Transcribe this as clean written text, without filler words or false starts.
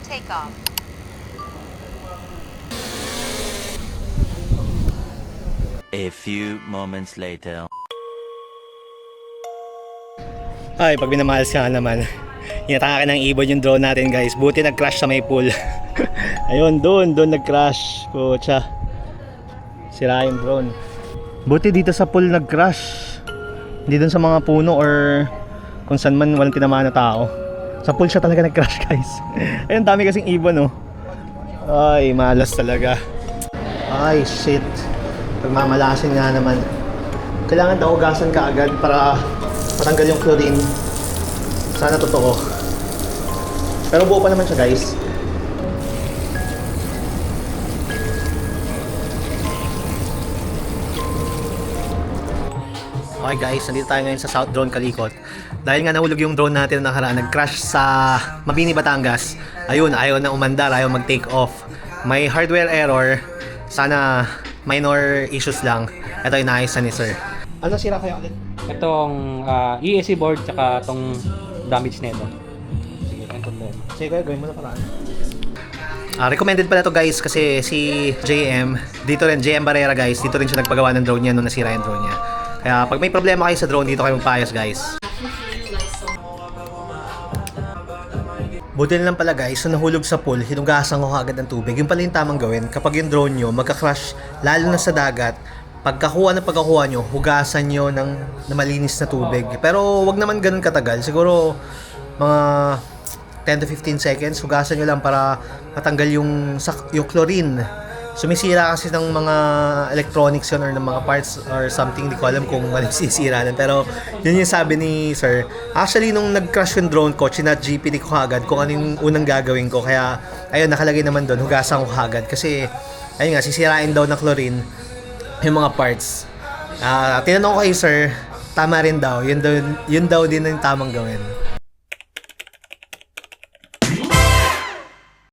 take off. A few moments later. Ay, pag minamalas ka naman. Inatake ng ibon yung drone natin, guys. Buti nag-crash sa may pool. Ayun, doon nag-crash. Pucha. Sira yung drone. Buti dito sa pool nag-crash. Hindi doon sa mga puno or kung saan man walang tinamaan na tao. Sa pool siya talaga nag-crash, guys. Ayun, dami kasing ibon, oh. Ay, malas talaga. Ay, shit. Pagmamalasin nga naman. Kailangan daw hugasan ka agad para matanggal yung chlorine. Sana totoo. Pero buo pa naman siya, guys. Okay guys, nandito tayo ngayon sa South Drone Kalikot. Dahil nga nahulog yung drone natin na nakaraan, nag-crash sa Mabini, Batangas. Ayun, ayaw na umandar, ayaw mag-take off. May hardware error. Sana minor issues lang. Ito inaayos ni sir. Ano sira kaya ulit? Itong ESC board tsaka itong damage nito. Sige, ang problema. Sige kaya gawin mo na paraan. Recommended pala to guys kasi si JM, dito rin, JM Barrera guys, dito rin siya nagpagawa ng drone niya nung nasira yung drone niya. Kaya pag may problema kayo sa drone, dito kayo magpaayos guys. Buti na lang pala guys, so nahulog sa pool, hinugasan ko agad ng tubig. Yung pala yung tamang gawin, kapag yung drone nyo magka-crash, lalo na sa dagat, pagkakuha nyo, hugasan nyo ng malinis na tubig. Pero wag naman ganun katagal, siguro mga 10 to 15 seconds, hugasan nyo lang para matanggal yung chlorine. Sumisira kasi ng mga electronics yun or ng mga parts or something, hindi ko alam kung ano sisira nun. Pero yun yung sabi ni sir. Actually, nung nag-crash yung drone ko, chinat-GPT ko agad kung ano yung unang gagawin ko. Kaya, ayun, nakalagay naman doon, hugasan ko agad. Kasi, ayun nga, sisirain daw ng chlorine yung mga parts. Tinanong ko kay sir, tama rin daw. Yun daw din yung tamang gawin.